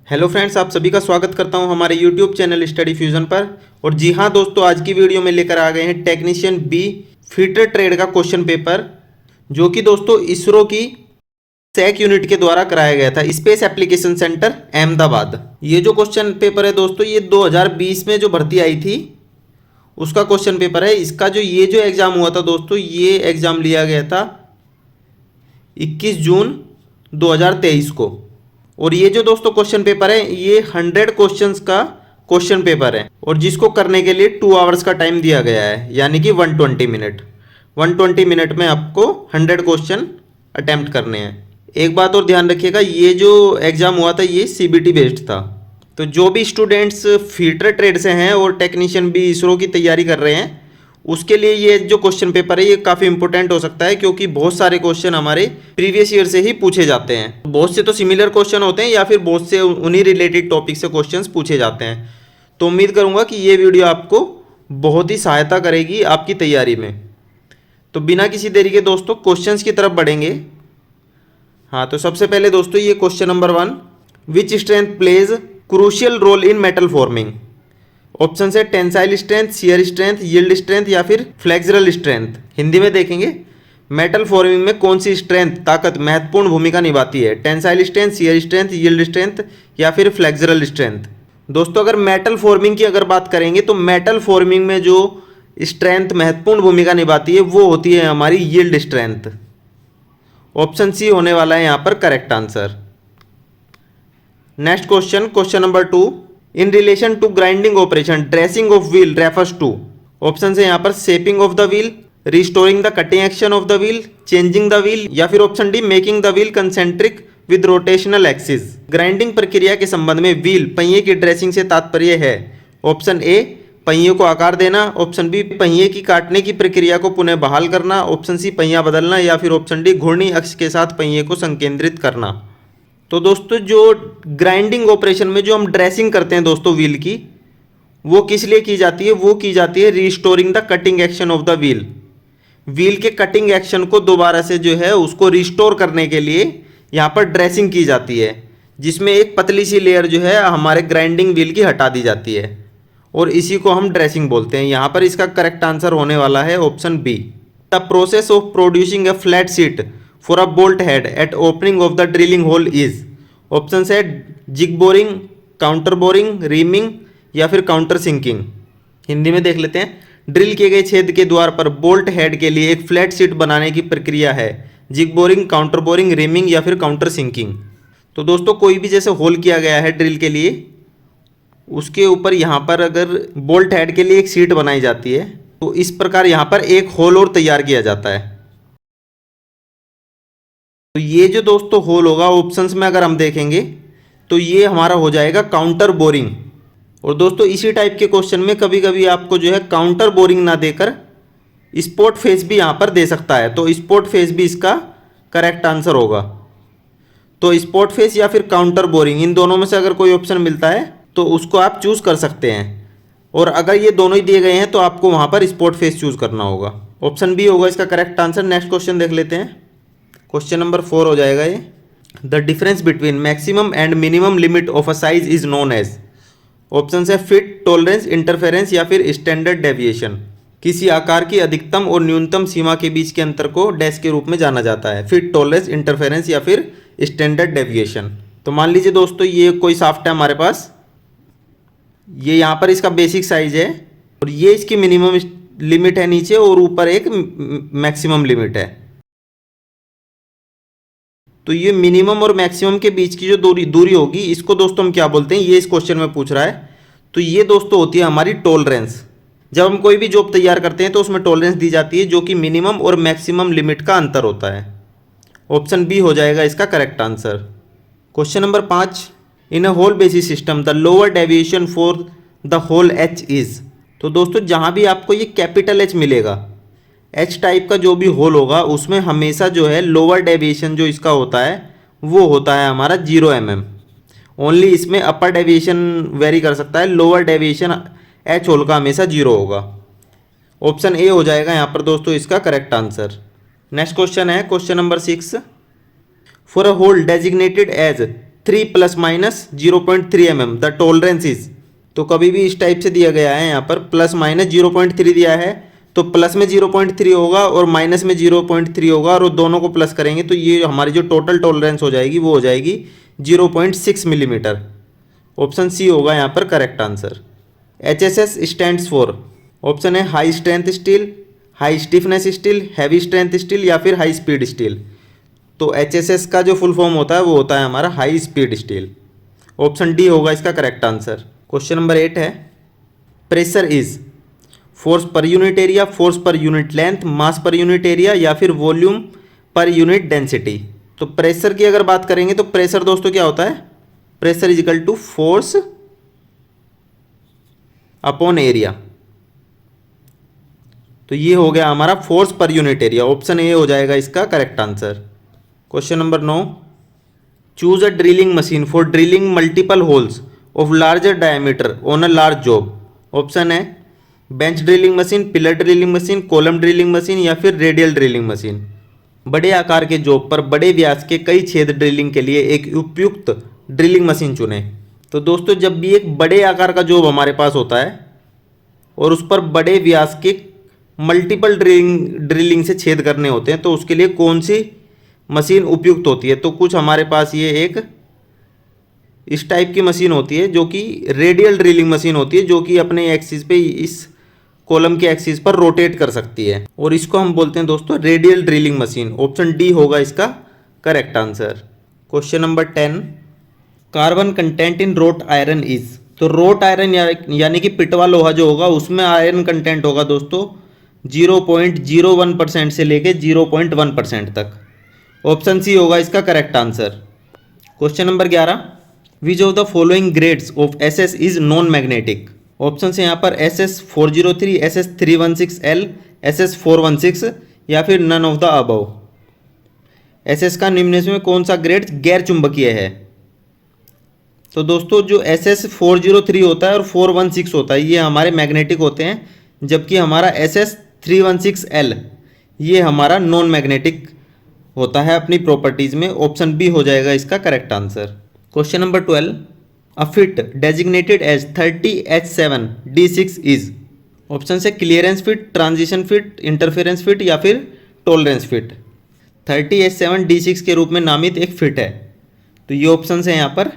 Hello friends, आप सभी का स्वागत करता हूं हमारे यूट्यूब चैनल स्टडी फ्यूजन पर। और जी हां दोस्तों, आज की वीडियो में लेकर आ गए हैं टेक्नीशियन बी फीटर ट्रेड का क्वेश्चन पेपर, जो कि दोस्तों इसरो की सैक यूनिट के द्वारा कराया गया था, स्पेस एप्लीकेशन सेंटर अहमदाबाद। ये जो क्वेश्चन पेपर है दोस्तों, ये 2020 में जो भर्ती आई थी उसका क्वेश्चन पेपर है। इसका जो एग्ज़ाम हुआ था दोस्तों, ये एग्ज़ाम लिया गया था 21 जून 2023 को। और ये जो दोस्तों क्वेश्चन पेपर है, ये 100 क्वेश्चंस का क्वेश्चन पेपर है, और जिसको करने के लिए 2 आवर्स का टाइम दिया गया है, यानी कि 120 मिनट। 120 मिनट में आपको 100 क्वेश्चन अटेम्प्ट करने हैं। एक बात और ध्यान रखिएगा, ये जो एग्ज़ाम हुआ था ये CBT बेस्ड था। तो जो भी स्टूडेंट्स फीटर ट्रेड से हैं और टेक्नीशियन भी इसरो की तैयारी कर रहे हैं, उसके लिए ये जो क्वेश्चन पेपर है ये काफ़ी इंपॉर्टेंट हो सकता है, क्योंकि बहुत सारे क्वेश्चन हमारे प्रीवियस ईयर से ही पूछे जाते हैं। बहुत से तो सिमिलर क्वेश्चन होते हैं, या फिर बहुत से उन्हीं रिलेटेड टॉपिक से क्वेश्चंस पूछे जाते हैं। तो उम्मीद करूंगा कि ये वीडियो आपको बहुत ही सहायता करेगी आपकी तैयारी में। तो बिना किसी देरी के दोस्तों क्वेश्चंस की तरफ बढ़ेंगे। हाँ, तो सबसे पहले दोस्तों ये question number 1, which strength plays crucial role in metal forming. Option है tensile strength, shear strength, yield strength या फिर फ्लेक्सरल स्ट्रेंथ। हिंदी में देखेंगे, मेटल फॉर्मिंग में कौन सी स्ट्रेंथ ताकत महत्वपूर्ण भूमिका निभाती है? Tensile strength, shear strength, yield strength या फिर फ्लेक्सरल स्ट्रेंथ। दोस्तों अगर मेटल फॉर्मिंग की अगर बात करेंगे तो मेटल फॉर्मिंग में जो स्ट्रेंथ महत्वपूर्ण भूमिका निभाती है वो होती है हमारी यील्ड स्ट्रेंथ। ऑप्शन सी होने वाला है यहाँ पर correct answer. Next question, question number 2, in relation to grinding operation dressing of wheel refers to. Option है यहाँ पर shaping of the wheel, restoring the cutting action of the wheel, changing the wheel या फिर option D making the wheel concentric with rotational axis. Grinding प्रक्रिया के संबंध में wheel पहिए की ड्रेसिंग से तात्पर्य है ऑप्शन ए पहिए को आकार देना, ऑप्शन बी पहिए की काटने की प्रक्रिया को पुनः बहाल करना, ऑप्शन सी पहिया बदलना या फिर ऑप्शन डी घूर्णी अक्ष के साथ पहिए को संकेंद्रित करना। तो दोस्तों जो ग्राइंडिंग ऑपरेशन में जो हम ड्रेसिंग करते हैं दोस्तों व्हील की, वो किस लिए की जाती है? वो की जाती है restoring the cutting action of the wheel. Wheel के कटिंग एक्शन को दोबारा से जो है उसको रिस्टोर करने के लिए यहाँ पर ड्रेसिंग की जाती है, जिसमें एक पतली सी लेयर जो है हमारे ग्राइंडिंग व्हील की हटा दी जाती है, और इसी को हम ड्रेसिंग बोलते हैं। यहाँ पर इसका करेक्ट आंसर होने वाला है option B. The process of producing a flat sheet for a bolt head at opening of the drilling hole is. Option है jig boring, counter boring, reaming या फिर काउंटर सिंकिंग। हिंदी में देख लेते हैं, ड्रिल किए गए छेद के द्वार पर बोल्ट हेड के लिए एक फ्लैट शीट बनाने की प्रक्रिया है jig boring, counter boring, reaming या फिर काउंटर सिंकिंग। तो दोस्तों कोई भी जैसे होल किया गया है ड्रिल के लिए, उसके ऊपर यहाँ पर अगर बोल्ट हेड के लिए एक सीट बनाई जाती है, तो इस प्रकार यहाँ पर एक होल और तैयार किया जाता है। तो ये जो दोस्तों होल होगा ऑप्शंस में अगर हम देखेंगे तो ये हमारा हो जाएगा काउंटर बोरिंग। और दोस्तों इसी टाइप के क्वेश्चन में कभी कभी आपको जो है काउंटर बोरिंग ना देकर स्पॉट फेस भी यहाँ पर दे सकता है, तो स्पॉट फेस भी इसका करेक्ट आंसर होगा। तो स्पॉट फेस या फिर काउंटर बोरिंग, इन दोनों में से अगर कोई ऑप्शन मिलता है तो उसको आप चूज कर सकते हैं, और अगर ये दोनों ही दिए गए हैं तो आपको वहाँ पर स्पॉट फेस चूज करना होगा। ऑप्शन बी होगा इसका करेक्ट आंसर। नेक्स्ट क्वेश्चन देख लेते हैं, क्वेश्चन नंबर 4 हो जाएगा ये। The difference between maximum and minimum limit of a size is known as. Option है फिट, टॉलरेंस, इंटरफेरेंस या फिर स्टैंडर्ड डेविएशन। किसी आकार की अधिकतम और न्यूनतम सीमा के बीच के अंतर को डैश के रूप में जाना जाता है, फिट, टॉलरेंस, इंटरफेरेंस या फिर स्टैंडर्ड डेविएशन। तो मान लीजिए दोस्तों ये कोई शाफ्ट है हमारे पास, ये यहाँ पर इसका बेसिक साइज है, और ये इसकी मिनिमम लिमिट है नीचे, और ऊपर एक मैक्सिमम लिमिट है। तो ये मिनिमम और मैक्सिमम के बीच की जो दूरी होगी, इसको दोस्तों हम क्या बोलते हैं, ये इस क्वेश्चन में पूछ रहा है। तो ये दोस्तों होती है हमारी टॉलरेंस। जब हम कोई भी जॉब तैयार करते हैं तो उसमें टॉलरेंस दी जाती है, जो कि मिनिमम और मैक्सिमम लिमिट का अंतर होता है। ऑप्शन बी हो जाएगा इसका correct answer. Question number 5, in a hole basis system the lower deviation for the hole H is. तो दोस्तों जहाँ भी आपको ये कैपिटल एच मिलेगा, एच टाइप का जो भी होल होगा, उसमें हमेशा जो है लोअर डेविएशन जो इसका होता है वो होता है हमारा 0 mm। ओनली इसमें अपर डेविएशन वेरी कर सकता है, लोअर डेविएशन एच होल का हमेशा 0 होगा। ऑप्शन ए हो जाएगा यहाँ पर दोस्तों इसका करेक्ट आंसर। नेक्स्ट क्वेश्चन है question number 6, for a hole designated as 3 plus minus 0.3 mm the tolerance is. तो कभी भी इस टाइप से दिया गया है, यहाँ पर प्लस माइनस 0.3 दिया है तो प्लस में 0.3 होगा और माइनस में 0.3 होगा और दोनों को प्लस करेंगे तो ये हमारी जो टोटल टॉलरेंस हो जाएगी वो हो जाएगी 0.6 मिलीमीटर। ऑप्शन सी होगा यहाँ पर correct answer. HSS stands for, option है high strength steel, high stiffness steel, heavy strength steel या फिर हाई स्पीड स्टील। तो HSS का जो फुल फॉर्म होता है वो होता है हमारा high speed steel. Option D होगा इसका करेक्ट आंसर। क्वेश्चन नंबर 8 है, pressure is force per unit area, force per unit length, mass per unit area या फिर वॉल्यूम पर यूनिट डेंसिटी। तो प्रेशर की अगर बात करेंगे तो प्रेशर दोस्तों क्या होता है, pressure is equal to force upon area. तो ये हो गया हमारा force per unit area. Option A हो जाएगा इसका correct answer. Question number 9, choose a drilling machine for drilling multiple holes of larger diameter on a large job. Option है bench drilling machine, pillar drilling machine, column drilling machine या फिर radial drilling machine. बड़े आकार के job पर बड़े व्यास के कई छेद ड्रिलिंग के लिए एक उपयुक्त ड्रिलिंग मशीन चुनें। तो दोस्तों जब भी एक बड़े आकार का जॉब हमारे पास होता है और उस पर बड़े व्यास के मल्टीपल ड्रिलिंग से छेद करने होते हैं तो उसके लिए कौन सी मशीन उपयुक्त होती है। तो कुछ हमारे पास ये एक इस टाइप की मशीन होती है जो कि रेडियल ड्रिलिंग मशीन होती है, जो कि अपने एक्सिस पे इस कॉलम के एक्सिस पर रोटेट कर सकती है और इसको हम बोलते हैं दोस्तों radial drilling machine. Option D होगा इसका correct answer. Question number 10, carbon content in road iron is. तो रोट आयरन यानी कि पिटवा लोहा जो होगा उसमें आयरन कंटेंट होगा दोस्तों 0.01% से लेके 0.1% तक। ऑप्शन सी होगा इसका correct answer. Question number 11, which of the following grades of SS is non magnetic. Option है यहाँ पर SS403, SS316L, SS416 या फिर none of the above. SS का निम्न में कौन सा ग्रेड गैर चुंबकीय है। तो दोस्तों जो SS403 होता है और 416 होता है ये हमारे मैग्नेटिक होते हैं, जबकि हमारा SS316L ये हमारा नॉन मैग्नेटिक होता है अपनी प्रॉपर्टीज में। ऑप्शन बी हो जाएगा इसका correct answer. Question number 12, a fit designated as 30H7D6 is. Option से clearance fit, transition fit, interference fit या फिर टॉलरेंस फिट। 30H7D6 के रूप में नामित एक फिट है, तो ये ऑप्शन है यहाँ पर।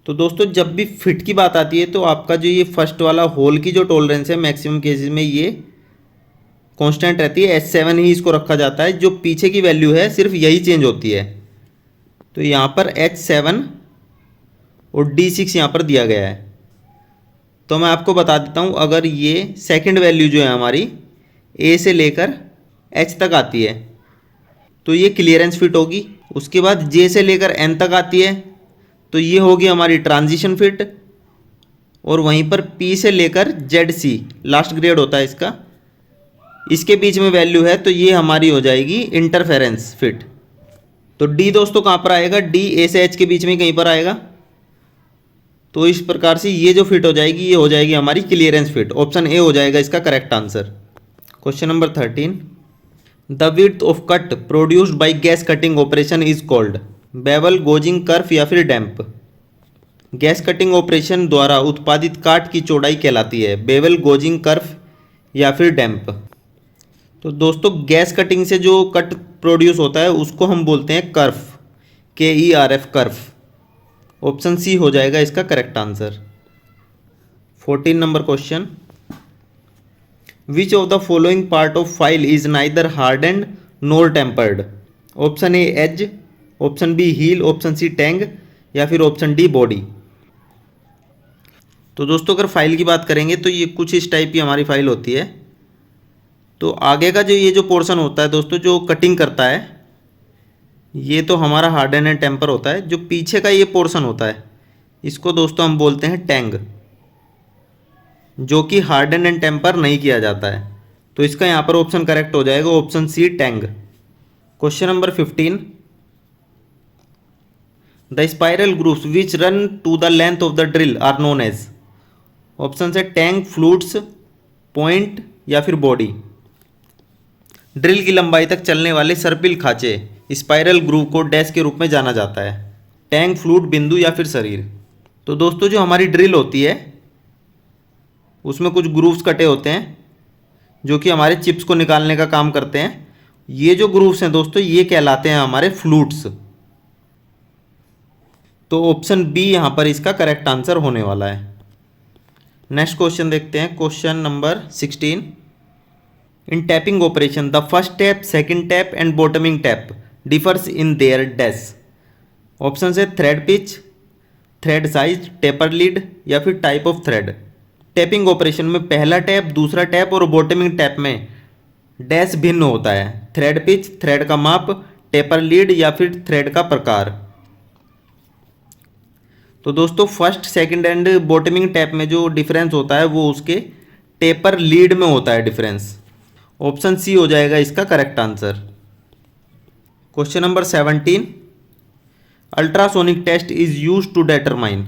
तो दोस्तों जब भी फिट की बात आती है तो आपका जो ये फर्स्ट वाला होल की जो टॉलरेंस है मैक्सिमम केसेस में ये कांस्टेंट रहती है, H7 ही इसको रखा जाता है। जो पीछे की वैल्यू है सिर्फ यही चेंज होती है। तो यहाँ पर H7 और D6 यहाँ पर दिया गया है। तो मैं आपको बता देता हूँ, अगर ये सेकंड वैल्यू जो है हमारी A से लेकर H तक आती है तो ये क्लियरेंस फिट होगी। उसके बाद J से लेकर N तक आती है तो ये होगी हमारी ट्रांजिशन फिट। और वहीं पर P से लेकर ZC लास्ट ग्रेड होता है इसका, इसके बीच में वैल्यू है तो ये हमारी हो जाएगी इंटरफेरेंस फिट। तो D दोस्तों कहाँ पर आएगा, D A से H के बीच में कहीं पर आएगा। तो इस प्रकार से ये जो फिट हो जाएगी ये हो जाएगी हमारी क्लियरेंस फिट। ऑप्शन ए हो जाएगा इसका correct answer. Question number 13, the width of cut produced by gas cutting operation is called. Bevel, gouging, curve या फिर डैम्प। गैस कटिंग ऑपरेशन द्वारा उत्पादित काट की चौड़ाई कहलाती है बेवल, गोजिंग, कर्व या फिर डैम्प। तो दोस्तों गैस कटिंग से जो कट प्रोड्यूस होता है उसको हम बोलते हैं curve, KERF curve. Option C हो जाएगा इसका correct answer. 14 number question, which of the following part of file is neither hardened nor tempered. Option A as, option B heal, option C Tang या फिर ऑप्शन डी बॉडी। तो दोस्तों अगर file की बात करेंगे तो ये कुछ इस टाइप की हमारी फाइल होती है। तो आगे का जो ये जो पोर्शन होता है दोस्तों जो कटिंग करता है ये तो हमारा हार्डन एंड टेम्पर होता है। जो पीछे का ये पोर्शन होता है इसको दोस्तों हम बोलते हैं टैंग, जो कि हार्डन एंड टेम्पर नहीं किया जाता है। तो इसका यहाँ पर ऑप्शन करेक्ट हो जाएगा option C tang. Question number 15, the spiral grooves which run to the length of the drill are known as. Option है टैंक, फ्लूट्स, पॉइंट या फिर बॉडी। ड्रिल की लंबाई तक चलने वाले सर्पिल खांचे स्पाइरल ग्रूव को डैश के रूप में जाना जाता है। टैंक, फ्लूट, बिंदु या फिर शरीर। तो दोस्तों जो हमारी ड्रिल होती है उसमें कुछ ग्रूव्स कटे होते हैं जो कि हमारे चिप्स को निकालने का काम करते हैं। ये जो ग्रूव्स हैं दोस्तों ये कहलाते हैं हमारे फ्लूट्स। तो ऑप्शन बी यहाँ पर इसका करेक्ट आंसर होने वाला है। नेक्स्ट क्वेश्चन देखते हैं, question number 16। In tapping operation the first tap, second tap and bottoming tap differs in their dash. Option है thread pitch, thread size, taper lead या फिर type of thread. Tapping operation में पहला tap, दूसरा tap और bottoming tap में dash भिन्न होता है। थ्रेड पिच, थ्रेड का माप, टेपर लीड या फिर थ्रेड का प्रकार। तो दोस्तों first, second and bottoming tap में जो डिफरेंस होता है वो उसके टेपर लीड में होता है डिफरेंस। ऑप्शन सी हो जाएगा इसका correct answer. Question number 17। Ultrasonic test is use to determine.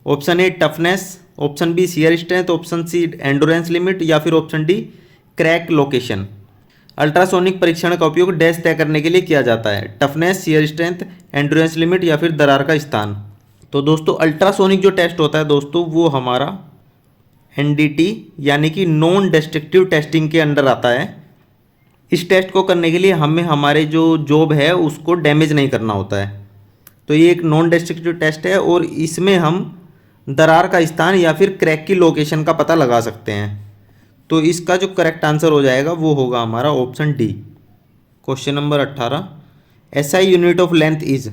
Option A toughness, option B shear strength, option C endurance limit या फिर option D crack location. Ultrasonic परीक्षण का उपयोग डैश तय करने के लिए किया जाता है। Toughness, shear strength, endurance limit या फिर दरार का स्थान। तो दोस्तों अल्ट्रासोनिक जो टेस्ट होता है दोस्तों वो हमारा एनडीटी यानी कि नॉन डिस्ट्रक्टिव टेस्टिंग के अंडर आता है। इस टेस्ट को करने के लिए हमें हमारे जो जॉब है उसको डैमेज नहीं करना होता है। तो ये एक नॉन डिस्ट्रक्टिव टेस्ट है और इसमें हम दरार का स्थान या फिर क्रैक की लोकेशन का पता लगा सकते हैं। तो इसका जो करेक्ट आंसर हो जाएगा वो होगा हमारा option D. Question number 18। SI unit of length is.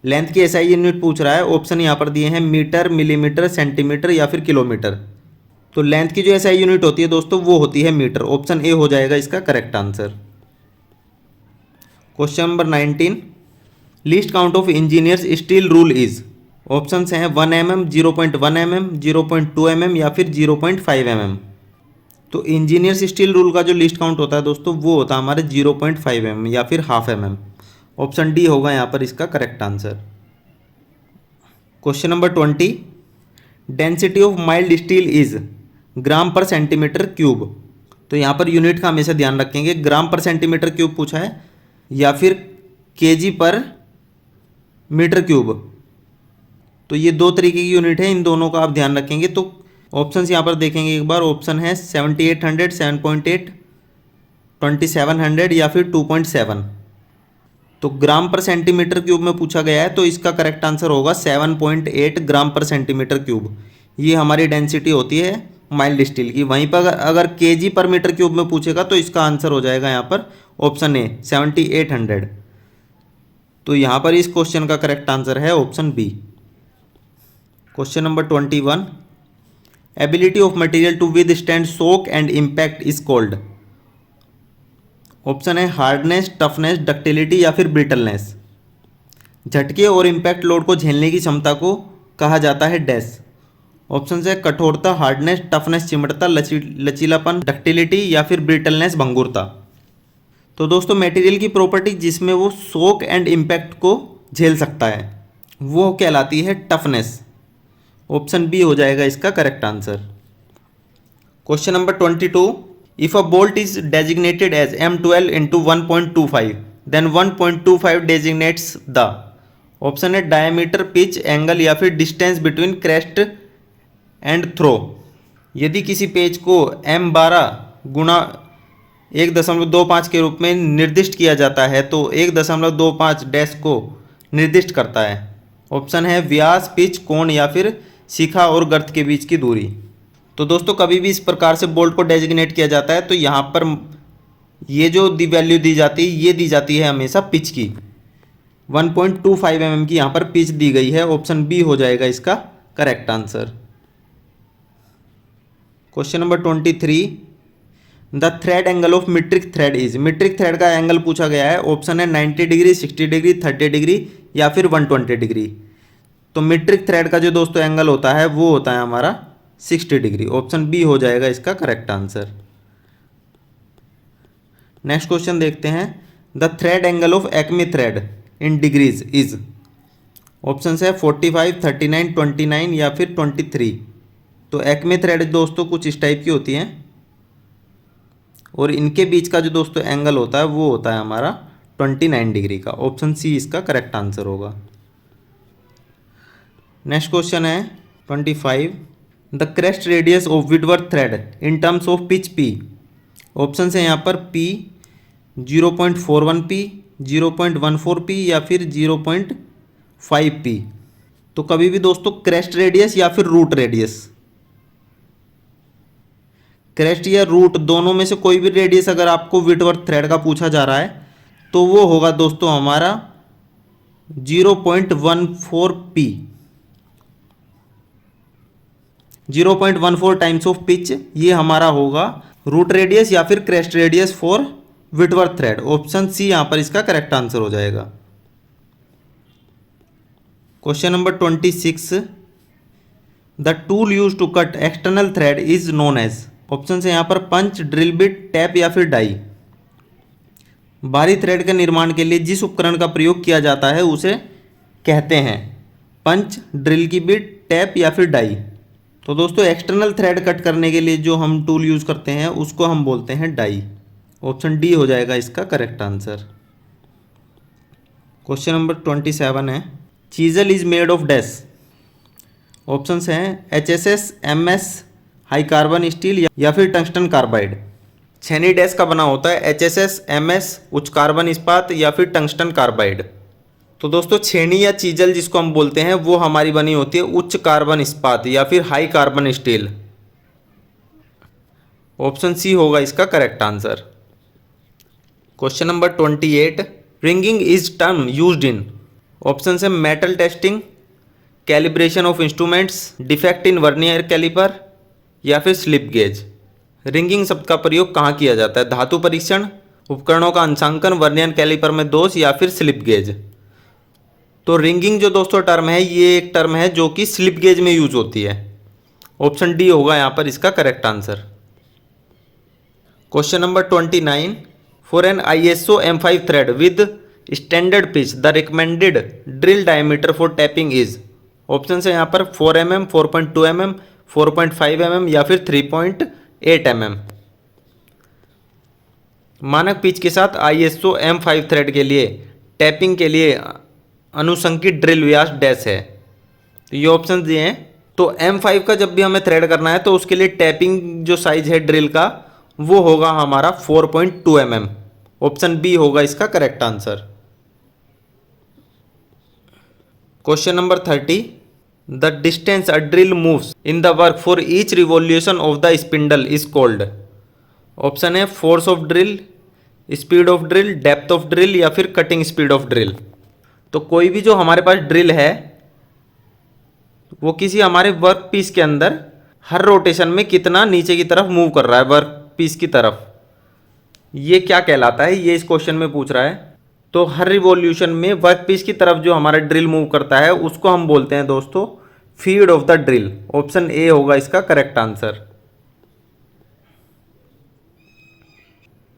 Length की एसआई यूनिट पूछ रहा है। ऑप्शन यहाँ पर दिए हैं मीटर, मिलीमीटर, सेंटीमीटर या फिर किलोमीटर। तो लेंथ की जो एसआई यूनिट होती है दोस्तों वो होती है मीटर। ऑप्शन ए हो जाएगा इसका correct answer. Question number 19। Least count of engineers steel rule is. Option हैं 1 mm, 0.1 mm, 0.2 mm या फिर 0.5 mm। तो इंजीनियर्स स्टील रूल का जो लिस्ट काउंट होता है दोस्तों वो होता है हमारे 0.5 mm या फिर हाफ mm। ऑप्शन डी होगा यहाँ पर इसका correct answer. Question number 20। Density of mild steel is gram per centimetre cube. तो यहाँ पर यूनिट का हमेशा ध्यान रखेंगे। ग्राम पर सेंटीमीटर क्यूब पूछा है या फिर केजी पर मीटर क्यूब। तो ये दो तरीके की यूनिट है, इन दोनों का आप ध्यान रखेंगे। तो ऑप्शंस यहाँ पर देखेंगे एक बार। ऑप्शन है 7800, 7.8, 2700 या फिर 2.7। तो ग्राम पर सेंटीमीटर क्यूब में पूछा गया है तो इसका करेक्ट आंसर होगा 7.8 ग्राम पर सेंटीमीटर क्यूब। ये हमारी डेंसिटी होती है माइल्ड स्टील की। वहीं पर अगर केजी पर मीटर क्यूब में पूछेगा तो इसका आंसर हो जाएगा यहाँ पर ऑप्शन ए 7800। तो यहाँ पर इस क्वेश्चन का करेक्ट आंसर है option B. Question number 21। Ability of material to withstand shock and impact is called. Option है हार्डनेस, टफनेस, डक्टिलिटी या फिर ब्रिटलनेस। झटके और इम्पैक्ट लोड को झेलने की क्षमता को कहा जाता है डैश। ऑप्शन है कठोरता, हार्डनेस, टफनेस, चिमटता, लचीलापन, डक्टिलिटी या फिर ब्रिटलनेस, भंगुरता। तो दोस्तों मटेरियल की प्रॉपर्टी जिसमें वो शॉक एंड इम्पैक्ट को झेल सकता है वो कहलाती है टफनेस। ऑप्शन बी हो जाएगा इसका correct answer. Question number 22। If a bolt is designated as M12 into 1.25 then 1.25 designates the. Option है डायमीटर, पिच, एंगल या फिर distance between crest and throw. यदि किसी पेज को M12 गुणा 1.25 के रूप में निर्दिष्ट किया जाता है तो 1.25 डैश को निर्दिष्ट करता है। ऑप्शन है व्यास, पिच, कोण या फिर शिखा और गर्त के बीच की दूरी। तो दोस्तों कभी भी इस प्रकार से बोल्ट को डेजिग्नेट किया जाता है तो यहाँ पर ये जो वैल्यू दी जाती है ये दी जाती है हमेशा पिच की। 1.25 mm की यहाँ पर पिच दी गई है। ऑप्शन बी हो जाएगा इसका correct answer. Question number 23। The thread angle of metric thread is. Metric thread का एंगल पूछा गया है। ऑप्शन है 90 डिग्री, 60 डिग्री, 30 डिग्री या फिर 120 डिग्री। तो मीट्रिक थ्रेड का जो दोस्तों एंगल होता है वो होता है हमारा 60 डिग्री। ऑप्शन बी हो जाएगा इसका करेक्ट आंसर। नेक्स्ट क्वेश्चन देखते हैं। The thread angle of Acme thread in degrees is. Option है 45, 39, 29 या फिर 23। तो एक्मे थ्रेड दोस्तों कुछ इस टाइप की होती हैं और इनके बीच का जो दोस्तों एंगल होता है वो होता है हमारा 29 डिग्री का। ऑप्शन सी इसका करेक्ट आंसर होगा। नेक्स्ट क्वेश्चन है 25, the crest radius of Whitworth thread in terms of pitch P. Option है यहाँ पर पी 0.41 पी, 0.14 पी या फिर 0.5 पी। तो कभी भी दोस्तों क्रेस्ट रेडियस या फिर रूट रेडियस, क्रेस्ट या रूट दोनों में से कोई भी रेडियस अगर आपको विटवर्थ थ्रेड का पूछा जा रहा है तो वो होगा दोस्तों हमारा 0.14 पी, 0.14 टाइम्स ऑफ पिच, ये हमारा होगा रूट रेडियस या फिर crest radius for Whitworth thread. Option C यहां पर इसका करेक्ट आंसर हो जाएगा। Question number 26, the tool use to cut external thread is known as. Option है यहां पर पंच, ड्रिल बिट, टैप या फिर डाई। बाहरी थ्रेड के निर्माण के लिए जिस उपकरण का प्रयोग किया जाता है उसे कहते हैं पंच, ड्रिल की बिट, टैप या फिर डाई। तो दोस्तों एक्सटर्नल थ्रेड कट करने के लिए जो हम टूल यूज करते हैं उसको हम बोलते हैं डाई। ऑप्शन डी हो जाएगा इसका करेक्ट आंसर। क्वेश्चन नंबर 27 है, chisel is made of dash. Options हैं HSS, MS, high carbon steel या फिर टंगस्टन कार्बाइड। छेनी डैश का बना होता है HSS, MS, उच्च कार्बन इस्पात या फिर टंगस्टन कार्बाइड। तो दोस्तों छेनी या चीजल जिसको हम बोलते हैं वो हमारी बनी होती है उच्च कार्बन इस्पात या फिर high carbon steel. Option C होगा इसका correct answer. Question number 28, ringing is term used in. Option है metal testing, calibration of instruments, defect in vernier calliper या फिर स्लिप गेज। रिंगिंग शब्द का प्रयोग कहाँ किया जाता है? धातु परीक्षण, उपकरणों का अंशांकन, वर्नियर कैलिपर में दोष या फिर स्लिप गेज। तो रिंगिंग जो दोस्तों टर्म है ये एक टर्म है जो कि स्लिप गेज में यूज होती है। ऑप्शन डी होगा यहाँ पर इसका correct answer. Question number 29, for an ISO M5 thread with standard pitch the recommended drill diameter for tapping is. Option है यहाँ पर 4 mm, 4.2 mm, 4.5 mm या फिर 3.8 mm। मानक पिच के साथ ISO M5 थ्रेड के लिए टैपिंग के लिए अनुशंसित ड्रिल व्यास डैश है। तो ये ऑप्शन दिए हैं। तो M5 का जब भी हमें थ्रेड करना है तो उसके लिए टैपिंग जो साइज है ड्रिल का वो होगा हमारा 4.2 mm। ऑप्शन बी होगा इसका correct answer. Question number 30, the distance a drill moves in the work for each revolution of the spindle is called. Option है force of drill, speed of drill, depth of drill या फिर cutting speed of drill. तो कोई भी जो हमारे पास drill है वो किसी हमारे वर्क पीस के अंदर हर रोटेशन में कितना नीचे की तरफ मूव कर रहा है वर्क पीस की तरफ, ये क्या कहलाता है, ये इस क्वेश्चन में पूछ रहा है। तो हर रिवॉल्यूशन में वर्क पीस की तरफ जो हमारा ड्रिल मूव करता है उसको हम बोलते हैं दोस्तों feed of the drill. Option A होगा इसका correct answer.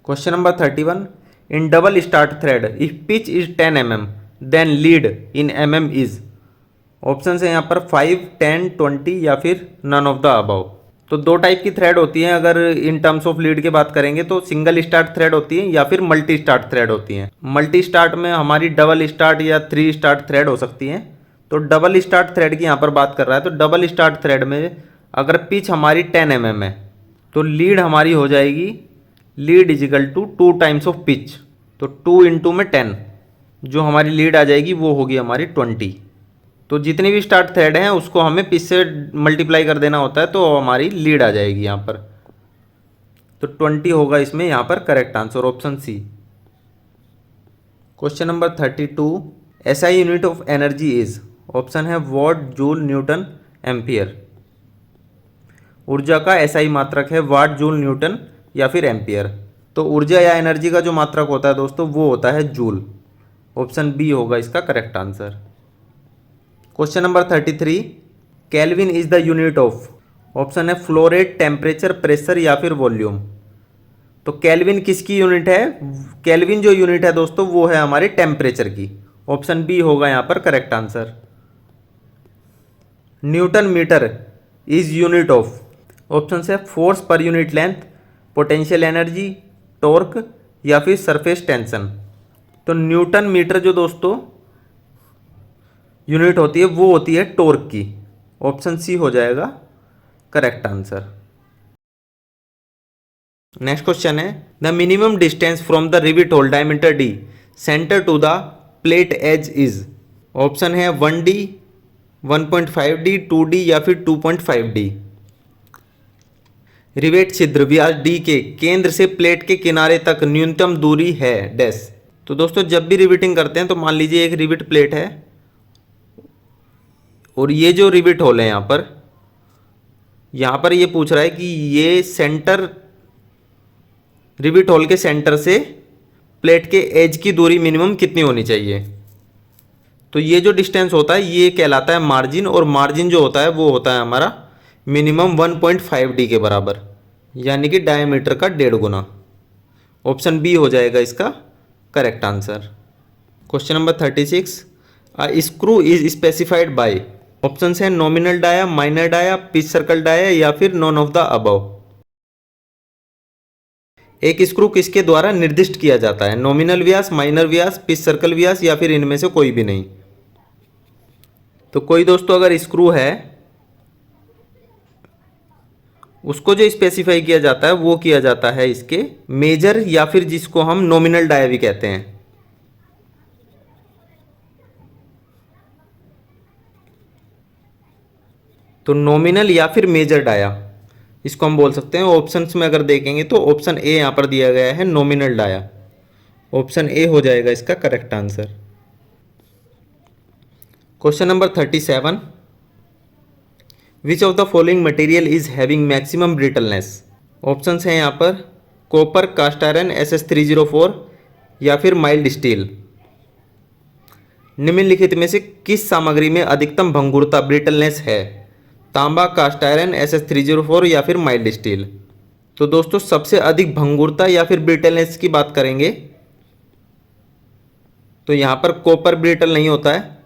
Question number 31, in double start thread if pitch is 10 mm then lead in mm is. Option है यहाँ पर 5, 10, 20 या फिर नन ऑफ द अबव। तो दो टाइप की थ्रेड होती हैं अगर इन टर्म्स ऑफ लीड की बात करेंगे तो सिंगल स्टार्ट थ्रेड होती है या फिर मल्टी स्टार्ट थ्रेड होती हैं। मल्टी स्टार्ट में हमारी डबल स्टार्ट या 3 स्टार्ट थ्रेड हो सकती हैं। तो डबल स्टार्ट थ्रेड की यहाँ पर बात कर रहा है। तो डबल स्टार्ट थ्रेड में अगर पिच हमारी 10 mm है तो लीड हमारी हो जाएगी lead equal to 2 times of pitch. तो 2 इंटू में 10 जो हमारी लीड आ जाएगी वो होगी हमारी 20। तो जितनी भी स्टार्ट थ्रेड हैं उसको हमें पिच से मल्टीप्लाई कर देना होता है तो हमारी लीड आ जाएगी यहाँ पर। तो 20 होगा इसमें यहाँ पर correct answer, option C. Question number 32, SI unit of energy is. Option है वॉट, जूल, न्यूटन, एम्पियर। ऊर्जा का SI मात्रक है वाट, जूल, न्यूटन या फिर एम्पियर। तो ऊर्जा या एनर्जी का जो मात्रक होता है दोस्तों वो होता है जूल। ऑप्शन बी होगा इसका correct answer. Question number 33, kelvin is the unit of. Option है फ्लो रेट, टेम्परेचर, प्रेशर या फिर वॉल्यूम। तो केल्विन किसकी यूनिट है? केल्विन जो यूनिट है दोस्तों वो है हमारे टेम्परेचर की। ऑप्शन बी होगा यहाँ पर correct answer. Newton metre is unit of. Option है force per unit length, potential energy, torque या फिर सरफेस टेंशन। तो न्यूटन मीटर जो दोस्तों यूनिट होती है वो होती है टॉर्क की। ऑप्शन सी हो जाएगा करेक्ट आंसर। नेक्स्ट क्वेश्चन है the minimum distance from the rivet hole diameter D centre to the plate edge is. Option है 1D, 1.5D, 2D या फिर 2.5D। रिवेट छिद्र व्यास डी के केंद्र से प्लेट के किनारे तक न्यूनतम दूरी है डैश। तो दोस्तों जब भी रिवेटिंग करते हैं तो मान लीजिए एक रिवेट प्लेट है और ये जो रिवेट होल है यहाँ पर ये पूछ रहा है कि ये सेंटर रिवेट होल के सेंटर से प्लेट के एज की दूरी मिनिमम कितनी होनी चाहिए। तो ये जो डिस्टेंस होता है ये कहलाता है मार्जिन, और मार्जिन जो होता है वो होता है हमारा मिनिमम 1.5D के बराबर, यानी कि डायमीटर का 1.5 गुना। ऑप्शन बी हो जाएगा इसका correct answer. Question number 36 a screw is specified by. Option है nominal dia, minor dia, pitch circle dia या फिर नॉन ऑफ द अबव। एक स्क्रू किसके द्वारा निर्दिष्ट किया जाता है, नॉमिनल व्यास, माइनर व्यास, पिच सर्कल व्यास या फिर इनमें से कोई भी नहीं। तो कोई दोस्तों अगर स्क्रू है उसको जो स्पेसिफाई किया जाता है वो किया जाता है इसके मेजर या फिर जिसको हम नॉमिनल डाया भी कहते हैं। तो नॉमिनल या फिर मेजर डाया इसको हम बोल सकते हैं। ऑप्शंस में अगर देखेंगे तो ऑप्शन ए यहां पर दिया गया है नॉमिनल डाया। ऑप्शन ए हो जाएगा इसका correct answer. Question number 37 which of the following material is having maximum brittleness. Options हैं यहाँ पर कॉपर, कास्ट आयरन, SS304 या फिर माइल्ड स्टील। निम्नलिखित में से किस सामग्री में अधिकतम भंगुरता ब्रिटलनेस है, तांबा, कास्ट आयरन, SS304 या फिर माइल्ड स्टील। तो दोस्तों सबसे अधिक भंगुरता या फिर ब्रिटलनेस की बात करेंगे तो यहाँ पर कॉपर ब्रिटल नहीं होता है,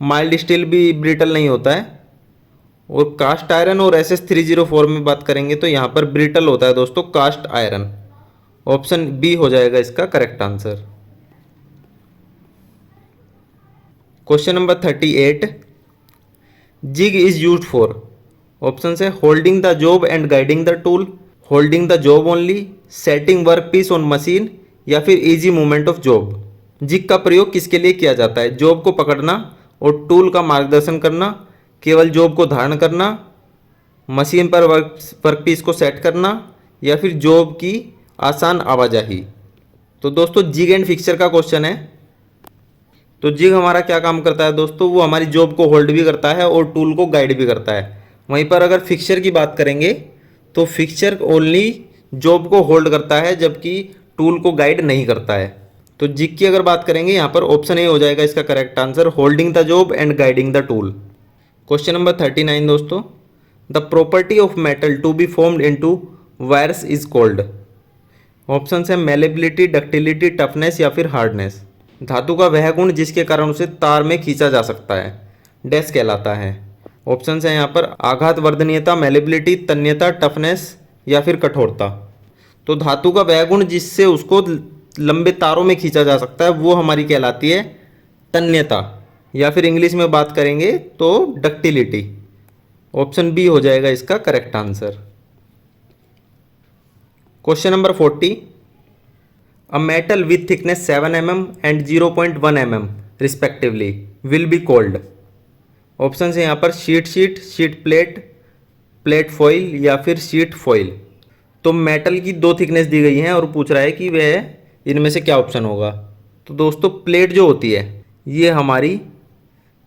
माइल्ड स्टील भी ब्रिटल नहीं होता है, और कास्ट आयरन और SS304 में बात करेंगे तो यहाँ पर ब्रिटल होता है दोस्तों कास्ट आयरन। ऑप्शन बी हो जाएगा इसका correct answer. Question number 38 jig is used for. Option है holding the job and guiding the tool, holding the job only, setting work piece on machine या फिर easy movement of job. Jig का प्रयोग किसके लिए किया जाता है, जॉब को पकड़ना और टूल का मार्गदर्शन करना, केवल जॉब को धारण करना, मशीन पर वर्कपीस को सेट करना या फिर जॉब की आसान आवाजाही। तो दोस्तों जिग एंड फिक्सचर का क्वेश्चन है। तो जिग हमारा क्या काम करता है दोस्तों, वो हमारी जॉब को होल्ड भी करता है और टूल को गाइड भी करता है। वहीं पर अगर फिक्सचर की बात करेंगे तो फिक्सचर ओनली जॉब को होल्ड करता है जबकि टूल को गाइड नहीं करता है। तो जिग की अगर बात करेंगे यहाँ पर ऑप्शन ए हो जाएगा इसका correct answer, holding the job and guiding the tool. Question number 39 दोस्तों the property of metal to be formed into wires is called. Option है मेलेबिलिटी, डक्टिलिटी, टफनेस या फिर हार्डनेस। धातु का वह गुण जिसके कारण उसे तार में खींचा जा सकता है डैश कहलाता है। ऑप्शन है यहाँ पर आघात वर्धनीयता, मेलेबिलिटी, तन्यता, टफनेस या फिर कठोरता। तो धातु का वह गुण जिससे उसको लंबे तारों में खींचा जा सकता है वो हमारी कहलाती है तन्यता, या फिर इंग्लिश में बात करेंगे तो डक्टिलिटी। ऑप्शन बी हो जाएगा इसका correct answer. Question number 40 a metal with thickness 7 mm and 0.1 mm respectively will be called. Option है यहाँ पर sheet sheet plate, plate foil या फिर शीट फॉइल। तो मेटल की 2 थिकनेस दी गई हैं और पूछ रहा है कि वह इनमें से क्या ऑप्शन होगा। तो दोस्तों प्लेट जो होती है ये हमारी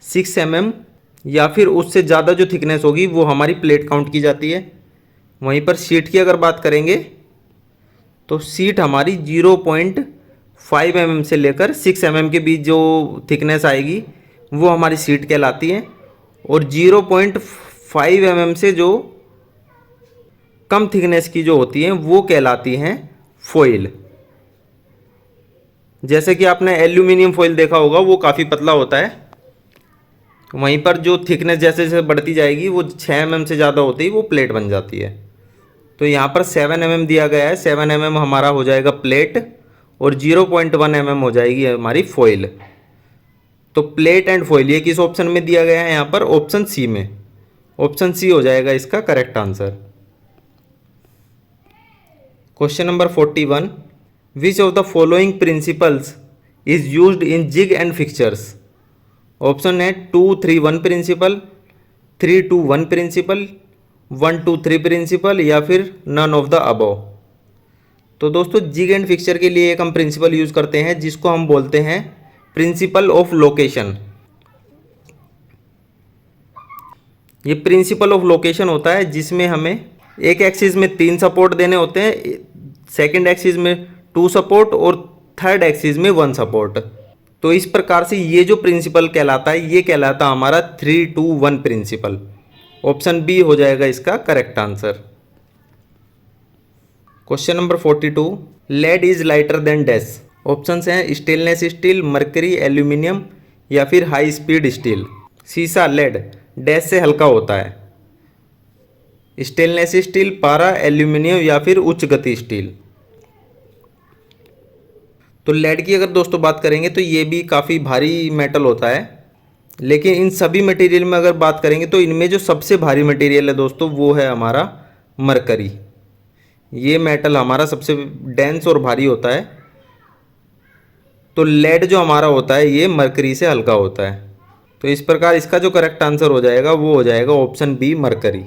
6 mm या फिर उससे ज़्यादा जो थिकनेस होगी वो हमारी प्लेट काउंट की जाती है। वहीं पर शीट की अगर बात करेंगे तो शीट हमारी 0.5 mm से लेकर 6 mm के बीच जो थिकनेस आएगी वो हमारी शीट कहलाती है, और 0.5 mm से जो कम थिकनेस की जो होती हैं वो कहलाती हैं फॉइल। जैसे कि आपने एल्यूमिनियम फॉइल देखा होगा वो काफ़ी पतला होता है, वहीं पर जो थिकनेस जैसे जैसे बढ़ती जाएगी वो 6 mm से ज़्यादा होती है वो प्लेट बन जाती है। तो यहाँ पर 7 mm दिया गया है, 7 mm हमारा हो जाएगा प्लेट और 0.1 mm हो जाएगी हमारी फॉइल। तो प्लेट एंड फॉइल ये किस ऑप्शन में दिया गया है यहाँ पर? ऑप्शन सी में। ऑप्शन सी हो जाएगा इसका correct answer. Question number 41, which of the following principles is used in jig and fixtures? Option है 2-3-1 प्रिंसिपल, 3-2-1 प्रिंसिपल, 1-2-3 प्रिंसिपल या फिर नन ऑफ द अबव। तो दोस्तों जिग एंड फिक्चर के लिए एक हम प्रिंसिपल यूज करते हैं जिसको हम बोलते हैं प्रिंसिपल ऑफ लोकेशन। ये प्रिंसिपल ऑफ लोकेशन होता है जिसमें हमें एक एक्सिस में 3 सपोर्ट देने होते हैं, सेकंड एक्सिस में 2 सपोर्ट और थर्ड एक्सिस में 1 सपोर्ट। तो इस प्रकार से ये जो प्रिंसिपल कहलाता है ये कहलाता हमारा 3-2-1 प्रिंसिपल। ऑप्शन बी हो जाएगा इसका correct answer. Question number 42, lead is lighter than dash. Options हैं स्टेनलेस स्टील, मरकरी, एल्यूमिनियम या फिर हाई स्पीड स्टील। सीसा लेड डैश से हल्का होता है, स्टेनलेस स्टील, पारा, एल्यूमिनियम या फिर उच्च गति स्टील। तो लेड की अगर दोस्तों बात करेंगे तो ये भी काफ़ी भारी मेटल होता है, लेकिन इन सभी मटेरियल में अगर बात करेंगे तो इनमें जो सबसे भारी मटेरियल है दोस्तों वो है हमारा मरकरी। ये मेटल हमारा सबसे डेंस और भारी होता है। तो लेड जो हमारा होता है ये मरकरी से हल्का होता है। तो इस प्रकार इसका जो करेक्ट आंसर हो जाएगा वो हो जाएगा option B mercury.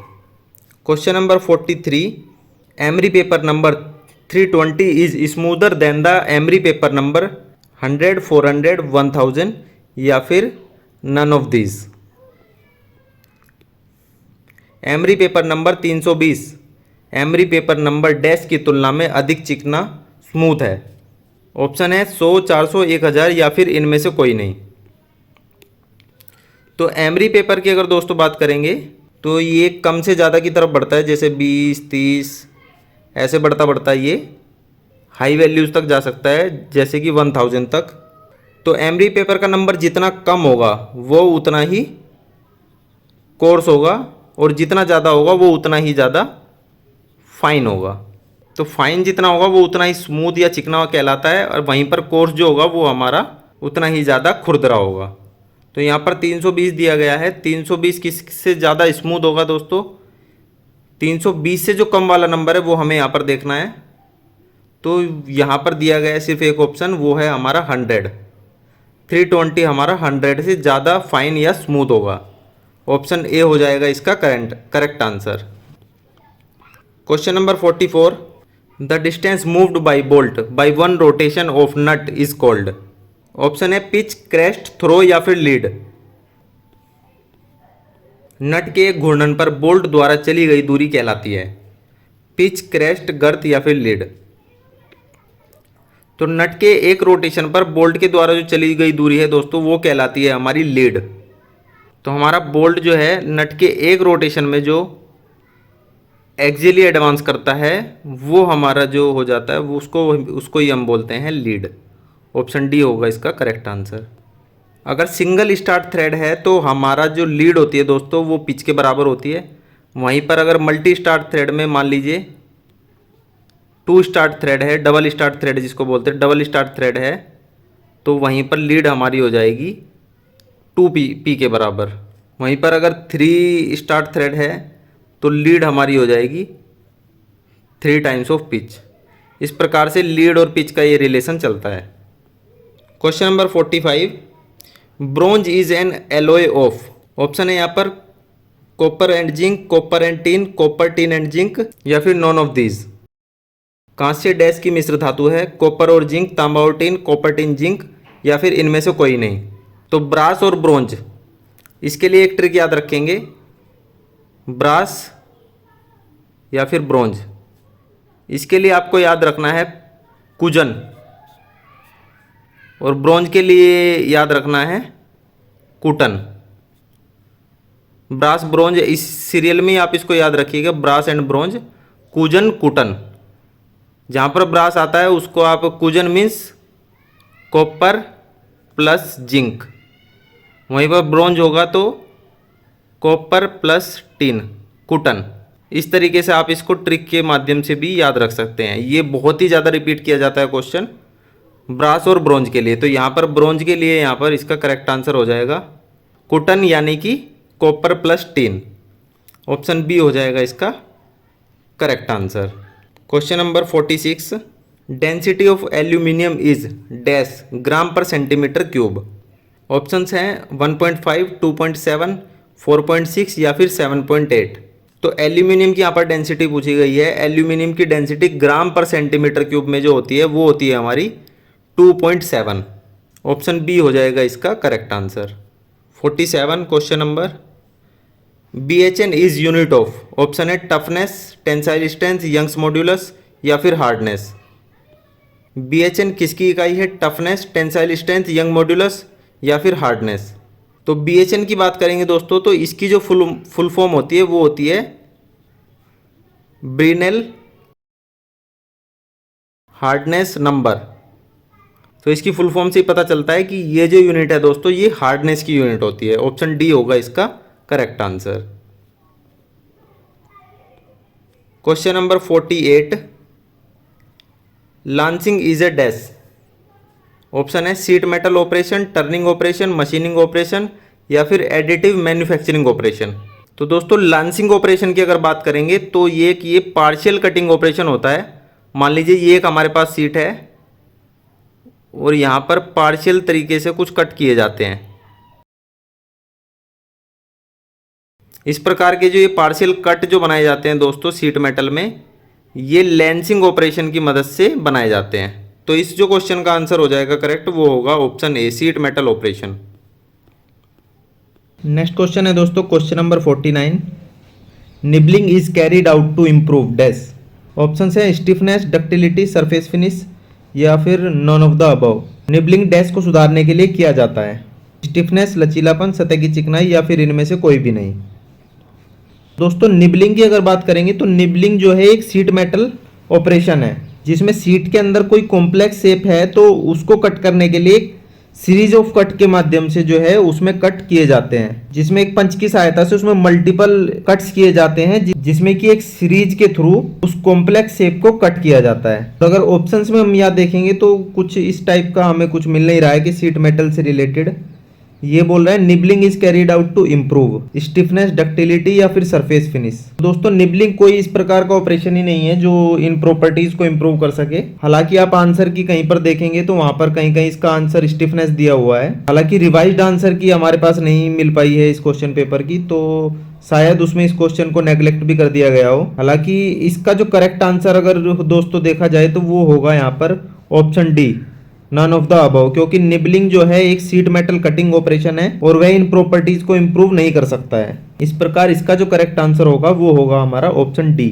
Question number 43, emery paper number 320 is smoother than the emery paper number 100, 400, 1000 या फिर none of these. Emery paper number 320 emery paper number dash की तुलना में अधिक चिकना स्मूथ है। ऑप्शन है 100, 400, 1000 या फिर इनमें से कोई नहीं। तो एमरी पेपर की अगर दोस्तों बात करेंगे तो ये कम से ज़्यादा की तरफ बढ़ता है, जैसे 20, 30 ऐसे बढ़ता बढ़ता ये हाई वैल्यूज़ तक जा सकता है, जैसे कि 1000 तक। तो एमरी पेपर का नंबर जितना कम होगा वो उतना ही कोर्स होगा और जितना ज़्यादा होगा वो उतना ही ज़्यादा फाइन होगा। तो फाइन जितना होगा वो उतना ही स्मूथ या चिकना कहलाता है, और वहीं पर कोर्स जो होगा वो हमारा उतना ही ज़्यादा खुरदरा होगा। तो यहाँ पर 320 दिया गया है। 320 किससे ज़्यादा स्मूथ होगा दोस्तों? 320 से जो कम वाला नंबर है वो हमें यहाँ पर देखना है। तो यहाँ पर दिया गया है सिर्फ एक ऑप्शन, वो है हमारा 100। 320 हमारा 100 से ज़्यादा फाइन या स्मूथ होगा। ऑप्शन ए हो जाएगा इसका correct answer. Question number 44, the distance moved by bolt by 1 rotation of nut is called. Option है पिच, क्रेस्ट, थ्रो या फिर लीड। नट के एक घूर्णन पर बोल्ट द्वारा चली गई दूरी कहलाती है पिच, क्रेस्ट, गर्त या फिर लीड। तो नट के एक रोटेशन पर बोल्ट के द्वारा जो चली गई दूरी है दोस्तों वो कहलाती है हमारी लीड। तो हमारा बोल्ट जो है नट के एक रोटेशन में जो एक्सियली एडवांस करता है वो हमारा जो हो जाता है वो उसको ही हम बोलते हैं लीड। ऑप्शन डी होगा इसका करेक्ट आंसर। अगर सिंगल स्टार्ट थ्रेड है तो हमारा जो लीड होती है दोस्तों वो पिच के बराबर होती है। वहीं पर अगर मल्टी स्टार्ट थ्रेड में मान लीजिए 2 स्टार्ट थ्रेड है, डबल स्टार्ट थ्रेड जिसको बोलते हैं, डबल स्टार्ट थ्रेड है, तो वहीं पर लीड हमारी हो जाएगी 2p के बराबर। वहीं पर अगर 3 स्टार्ट थ्रेड है तो लीड हमारी हो जाएगी 3 टाइम्स ऑफ पिच। इस प्रकार से लीड और पिच का ये रिलेशन चलता है। Question number 45, bronze is an alloy of. Option है यहाँ पर copper and zinc, copper and tin, copper, tin and zinc या फिर नॉन ऑफ दीज। कांस्य डैश की मिश्र धातु है, कॉपर और जिंक, तांबा और टिन, कॉपर, टिन, जिंक या फिर इनमें से कोई नहीं। तो ब्रास और ब्रोंज, इसके लिए एक ट्रिक याद रखेंगे, ब्रास या फिर ब्रोंज। इसके लिए आपको याद रखना है कुजन, और ब्रोंज के लिए याद रखना है कुटन। ब्रास ब्रोंज इस सीरियल में आप इसको याद रखिएगा, ब्रास एंड ब्रोंज, कुजन, कुटन। जहाँ पर ब्रास आता है उसको आप कुजन मीन्स कॉपर प्लस जिंक, वहीं पर ब्रोंज होगा तो कॉपर प्लस टिन, कुटन। इस तरीके से आप इसको ट्रिक के माध्यम से भी याद रख सकते हैं। ये बहुत ही ज़्यादा रिपीट किया जाता है क्वेश्चन, ब्रास और ब्रोंज के लिए। तो यहाँ पर ब्रोंज के लिए यहाँ पर इसका करेक्ट आंसर हो जाएगा कुटन यानी कि copper plus tin. Option B हो जाएगा इसका correct answer. Question number 46, density of aluminium is dash gram per centimetre cube. Options हैं 1.5, 2.7, 4.6 या फिर 7.8। तो एल्यूमिनियम की यहाँ पर डेंसिटी पूछी गई है। एल्यूमिनियम की डेंसिटी ग्राम पर सेंटीमीटर क्यूब में जो होती है वो होती है हमारी 2.7। ऑप्शन बी हो जाएगा इसका correct answer. 47 question number, BHN is unit of. Option है toughness, tensile strength, Young's modulus या फिर हार्डनेस। BHN किसकी इकाई है? Toughness, tensile strength, Young modulus या फिर हार्डनेस। तो BHN की बात करेंगे दोस्तों तो इसकी जो फुल फॉर्म होती है वो होती है ब्रिनेल हार्डनेस नंबर। तो इसकी फुल फॉर्म से ही पता चलता है कि ये जो यूनिट है दोस्तों ये हार्डनेस की यूनिट होती है। ऑप्शन डी होगा इसका correct answer. Question number 48, lancing is a dash. Option है sheet metal operation, turning operation, machining operation या फिर एडिटिव मैन्युफैक्चरिंग ऑपरेशन। तो दोस्तों लांसिंग ऑपरेशन की अगर बात करेंगे तो ये पार्शियल कटिंग ऑपरेशन होता है। मान लीजिए ये एक हमारे पास सीट है और यहाँ पर पार्शियल तरीके से कुछ कट किए जाते हैं। इस प्रकार के जो ये पार्शियल कट जो बनाए जाते हैं दोस्तों सीट मेटल में, ये लेंसिंग ऑपरेशन की मदद से बनाए जाते हैं। तो इस जो क्वेश्चन का आंसर हो जाएगा करेक्ट वो होगा option A, sheet metal operation. Next question है दोस्तों question number 49, nibbling is carried out to improve dash. Option है स्टिफनेस, डक्टिलिटी, सरफेस फिनिश या फिर none of the above. Nibbling dash को सुधारने के लिए किया जाता है। स्टिफनेस, लचीलापन, सतह की चिकनाई या फिर इनमें से कोई भी नहीं। दोस्तों निबलिंग की अगर बात करेंगे तो निबलिंग जो है एक सीट मेटल ऑपरेशन है जिसमें सीट के अंदर कोई कॉम्प्लेक्स शेप है तो उसको कट करने के लिए एक सीरीज ऑफ कट के माध्यम से जो है उसमें कट किए जाते हैं, जिसमें एक पंच की सहायता से उसमें मल्टीपल कट्स किए जाते हैं जिसमें कि एक सीरीज के थ्रू उस कॉम्प्लेक्स शेप को कट किया जाता है। तो अगर ऑप्शंस में हम यहाँ देखेंगे तो कुछ इस टाइप का हमें कुछ मिल नहीं रहा है कि सीट मेटल से रिलेटेड। ये बोल रहा है nibbling is carried out to improve stiffness, ductility या फिर सरफेस फिनिश। दोस्तों निबलिंग कोई इस प्रकार का ऑपरेशन ही नहीं है जो इन प्रॉपर्टीज को इम्प्रूव कर सके। हालांकि आप आंसर की कहीं पर देखेंगे तो वहां पर कहीं कहीं इसका आंसर स्टिफनेस दिया हुआ है। हालांकि रिवाइज्ड आंसर की हमारे पास नहीं मिल पाई है इस क्वेश्चन पेपर की, तो शायद उसमें इस क्वेश्चन को नेग्लेक्ट भी कर दिया गया हो। हालांकि इसका जो करेक्ट आंसर अगर दोस्तों देखा जाए तो वो होगा यहाँ पर option D, none of the above, क्योंकि निबलिंग जो है एक सीट मेटल कटिंग ऑपरेशन है और वह इन प्रॉपर्टीज को इंप्रूव नहीं कर सकता है। इस प्रकार इसका जो करेक्ट आंसर होगा वो होगा हमारा option D,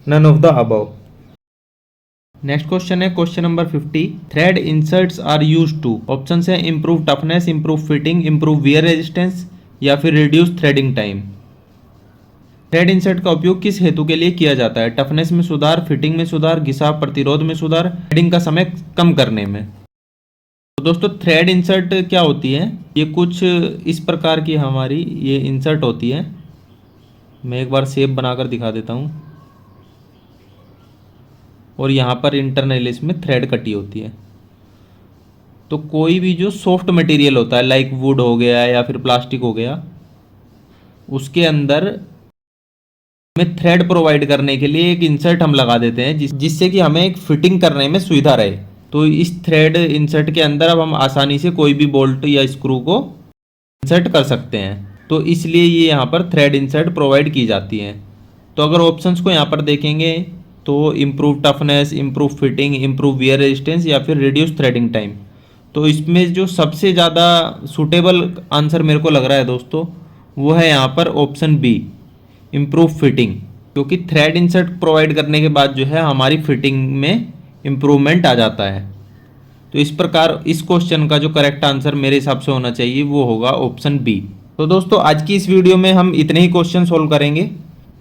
none of the above. Next question है question number 50, thread inserts are used to. Option है improve toughness, improve fitting, improve wear resistance या फिर reduce threading time. Thread insert का उपयोग किस हेतु के लिए किया जाता है? टफनेस में सुधार, फिटिंग में सुधार, घिसाव प्रतिरोध में सुधार, थ्रेडिंग का समय कम करने में। तो दोस्तों थ्रेड इंसर्ट क्या होती है? ये कुछ इस प्रकार की हमारी ये इंसर्ट होती है। मैं एक बार शेप बनाकर दिखा देता हूँ। और यहाँ पर इंटरनल इसमें थ्रेड कटी होती है। तो कोई भी जो सॉफ्ट मटेरियल होता है लाइक वुड हो गया या फिर प्लास्टिक हो गया, उसके अंदर हमें थ्रेड प्रोवाइड करने के लिए एक इंसर्ट हम लगा देते हैं जिससे कि हमें एक फिटिंग करने में सुविधा रहे। तो इस थ्रेड इंसर्ट के अंदर अब हम आसानी से कोई भी बोल्ट या स्क्रू को इंसर्ट कर सकते हैं। तो इसलिए ये यहाँ पर थ्रेड इंसर्ट प्रोवाइड की जाती है। तो अगर ऑप्शंस को यहाँ पर देखेंगे तो improve toughness, improve fitting, improve wear resistance या फिर रिड्यूस थ्रेडिंग टाइम। तो इसमें जो सबसे ज़्यादा सूटेबल आंसर मेरे को लग रहा है दोस्तों वो है यहाँ पर ऑप्शन बी, इम्प्रूव फिटिंग, क्योंकि थ्रेड इंसर्ट प्रोवाइड करने के बाद जो है हमारी फिटिंग में इम्प्रूवमेंट आ जाता है। तो इस प्रकार इस क्वेश्चन का जो करेक्ट आंसर मेरे हिसाब से होना चाहिए वो होगा ऑप्शन बी। तो दोस्तों आज की इस वीडियो में हम इतने ही क्वेश्चन सोल्व करेंगे।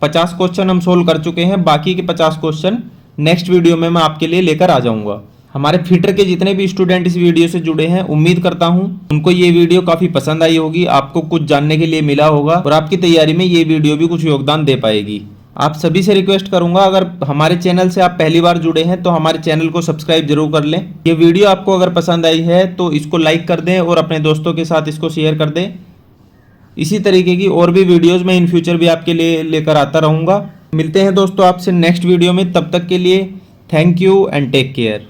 50 क्वेश्चन हम सोल्व कर चुके हैं, बाकी के 50 क्वेश्चन नेक्स्ट वीडियो में मैं आपके लिए लेकर आ जाऊंगा। हमारे फिटर के जितने भी स्टूडेंट इस वीडियो से जुड़े हैं, उम्मीद करता हूं उनको ये वीडियो काफ़ी पसंद आई होगी, आपको कुछ जानने के लिए मिला होगा और आपकी तैयारी में ये वीडियो भी कुछ योगदान दे पाएगी। आप सभी से रिक्वेस्ट करूंगा, अगर हमारे चैनल से आप पहली बार जुड़े हैं तो हमारे चैनल को सब्सक्राइब जरूर कर लें। ये वीडियो आपको अगर पसंद आई है तो इसको लाइक कर दें और अपने दोस्तों के साथ इसको शेयर कर दें। इसी तरीके की और भी वीडियोस मैं इन फ्यूचर भी आपके लिए लेकर आता रहूँगा। मिलते हैं दोस्तों आपसे नेक्स्ट वीडियो में, तब तक के लिए thank you and take care.